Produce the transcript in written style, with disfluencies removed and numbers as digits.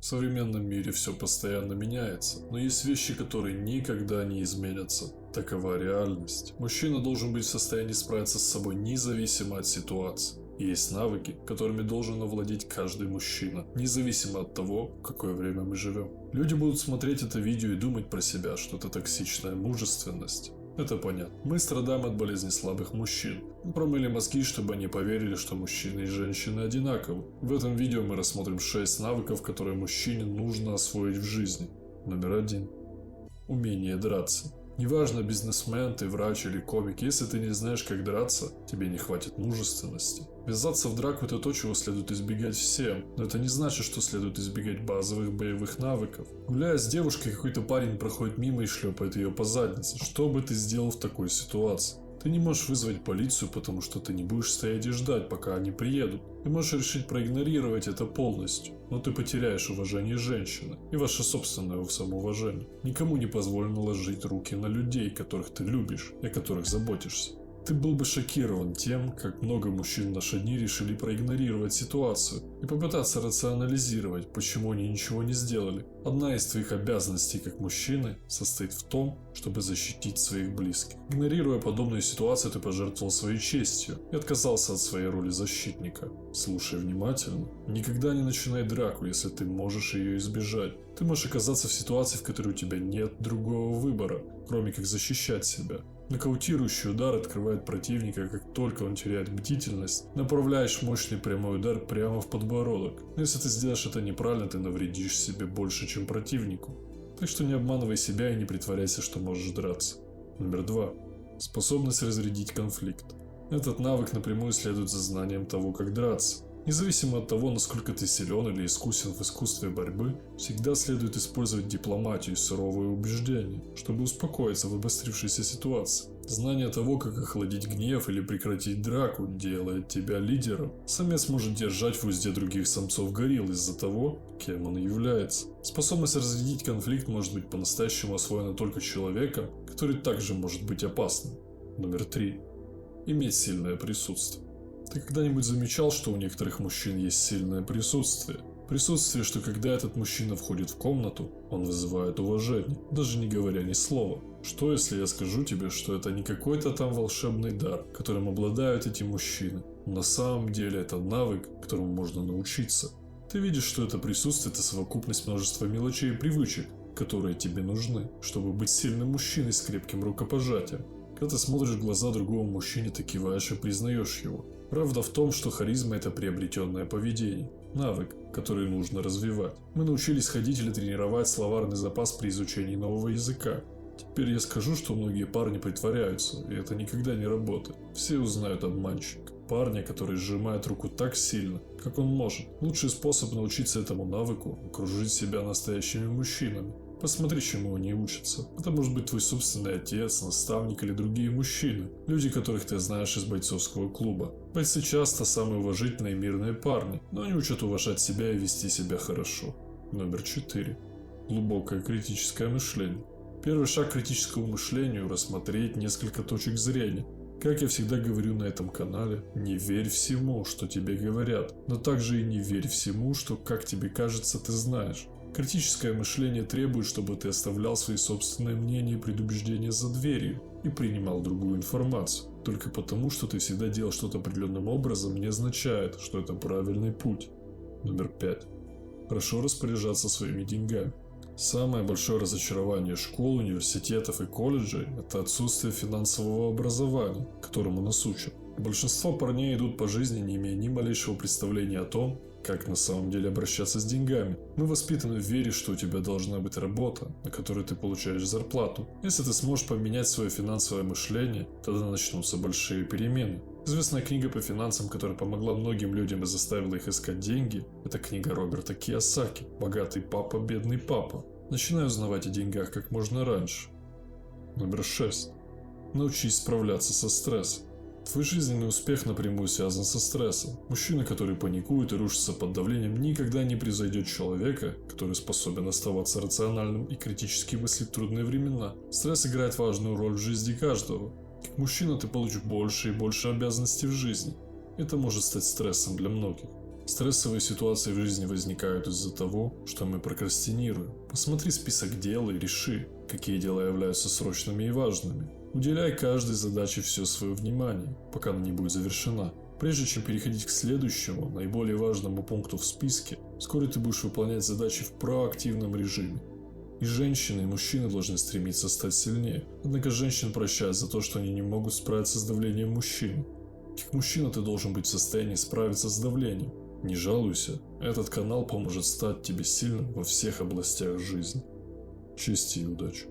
В современном мире все постоянно меняется, но есть вещи, которые никогда не изменятся. Такова реальность. Мужчина должен быть в состоянии справиться с собой независимо от ситуации. И есть навыки, которыми должен овладеть каждый мужчина, независимо от того, в какое время мы живем. Люди будут смотреть это видео и думать про себя, что это токсичная мужественность. Это понятно. Мы страдаем от болезни слабых мужчин. Мы промыли мозги, чтобы они поверили, что мужчины и женщины одинаковы. В этом видео мы рассмотрим 6 навыков, которые мужчине нужно освоить в жизни. Номер 1. Умение драться. Неважно, бизнесмен ты, врач или комик, если ты не знаешь, как драться, тебе не хватит мужественности. Ввязаться в драку – это то, чего следует избегать всем, но это не значит, что следует избегать базовых боевых навыков. Гуляя с девушкой, какой-то парень проходит мимо и шлепает ее по заднице. Что бы ты сделал в такой ситуации? Ты не можешь вызвать полицию, потому что ты не будешь стоять и ждать, пока они приедут. Ты можешь решить проигнорировать это полностью, но ты потеряешь уважение женщины и ваше собственное самоуважение. Никому не позволено ложить руки на людей, которых ты любишь и о которых заботишься. Ты был бы шокирован тем, как много мужчин в наши дни решили проигнорировать ситуацию и попытаться рационализировать, почему они ничего не сделали. Одна из твоих обязанностей как мужчины состоит в том, чтобы защитить своих близких. Игнорируя подобную ситуацию, ты пожертвовал своей честью и отказался от своей роли защитника. Слушай внимательно. Никогда не начинай драку, если ты можешь ее избежать. Ты можешь оказаться в ситуации, в которой у тебя нет другого выбора, кроме как защищать себя. Нокаутирующий удар открывает противника, как только он теряет бдительность. Направляешь мощный прямой удар прямо в подбородок. Но если ты сделаешь это неправильно, ты навредишь себе больше, чем противнику. Так что не обманывай себя и не притворяйся, что можешь драться. Номер 2. Способность разрядить конфликт. Этот навык напрямую следует за знанием того, как драться. Независимо от того, насколько ты силен или искусен в искусстве борьбы, всегда следует использовать дипломатию и суровые убеждения, чтобы успокоиться в обострившейся ситуации. Знание того, как охладить гнев или прекратить драку, делает тебя лидером. Самец может держать в узде других самцов-горилл из-за того, кем он является. Способность разрядить конфликт может быть по-настоящему освоена только человеком, который также может быть опасным. Номер 3. Иметь сильное присутствие. Ты когда-нибудь замечал, что у некоторых мужчин есть сильное присутствие? Присутствие, что когда этот мужчина входит в комнату, он вызывает уважение, даже не говоря ни слова. Что если я скажу тебе, что это не какой-то там волшебный дар, которым обладают эти мужчины? На самом деле это навык, которому можно научиться. Ты видишь, что это присутствие – это совокупность множества мелочей и привычек, которые тебе нужны, чтобы быть сильным мужчиной с крепким рукопожатием. Когда ты смотришь в глаза другого мужчине, ты киваешь и признаешь его. Правда в том, что харизма – это приобретенное поведение, навык, который нужно развивать. Мы научились ходить или тренировать словарный запас при изучении нового языка. Теперь я скажу, что многие парни притворяются, и это никогда не работает. Все узнают обманщика. Парня, который сжимает руку так сильно, как он может. Лучший способ научиться этому навыку – окружить себя настоящими мужчинами. Посмотри, чему они учатся. Это может быть твой собственный отец, наставник или другие мужчины. Люди, которых ты знаешь из бойцовского клуба. Бойцы часто самые уважительные и мирные парни, но они учат уважать себя и вести себя хорошо. Номер 4. Глубокое критическое мышление. Первый шаг к критическому мышлению – рассмотреть несколько точек зрения. Как я всегда говорю на этом канале, не верь всему, что тебе говорят, но также и не верь всему, что, как тебе кажется, ты знаешь. Критическое мышление требует, чтобы ты оставлял свои собственные мнения и предубеждения за дверью и принимал другую информацию. Только потому, что ты всегда делал что-то определенным образом, не означает, что это правильный путь. Номер 5. Хорошо распоряжаться своими деньгами. Самое большое разочарование школ, университетов и колледжей – это отсутствие финансового образования, которому нас учат. Большинство парней идут по жизни, не имея ни малейшего представления о том, как на самом деле обращаться с деньгами. Мы воспитаны в вере, что у тебя должна быть работа, на которой ты получаешь зарплату. Если ты сможешь поменять свое финансовое мышление, тогда начнутся большие перемены. Известная книга по финансам, которая помогла многим людям и заставила их искать деньги, это книга Роберта Кийосаки «Богатый папа, бедный папа». Начинай узнавать о деньгах как можно раньше. Номер 6. Научись справляться со стрессом. Твой жизненный успех напрямую связан со стрессом. Мужчина, который паникует и рушится под давлением, никогда не превзойдет человека, который способен оставаться рациональным и критически мыслить в трудные времена. Стресс играет важную роль в жизни каждого. Как мужчина ты получишь больше и больше обязанностей в жизни. Это может стать стрессом для многих. Стрессовые ситуации в жизни возникают из-за того, что мы прокрастинируем. Посмотри список дел и реши, какие дела являются срочными и важными. Уделяй каждой задаче все свое внимание, пока она не будет завершена. Прежде чем переходить к следующему, наиболее важному пункту в списке, вскоре ты будешь выполнять задачи в проактивном режиме. И женщины, и мужчины должны стремиться стать сильнее. Однако женщин прощают за то, что они не могут справиться с давлением мужчин. Как мужчина ты должен быть в состоянии справиться с давлением. Не жалуйся, этот канал поможет стать тебе сильным во всех областях жизни. Чести и удачи.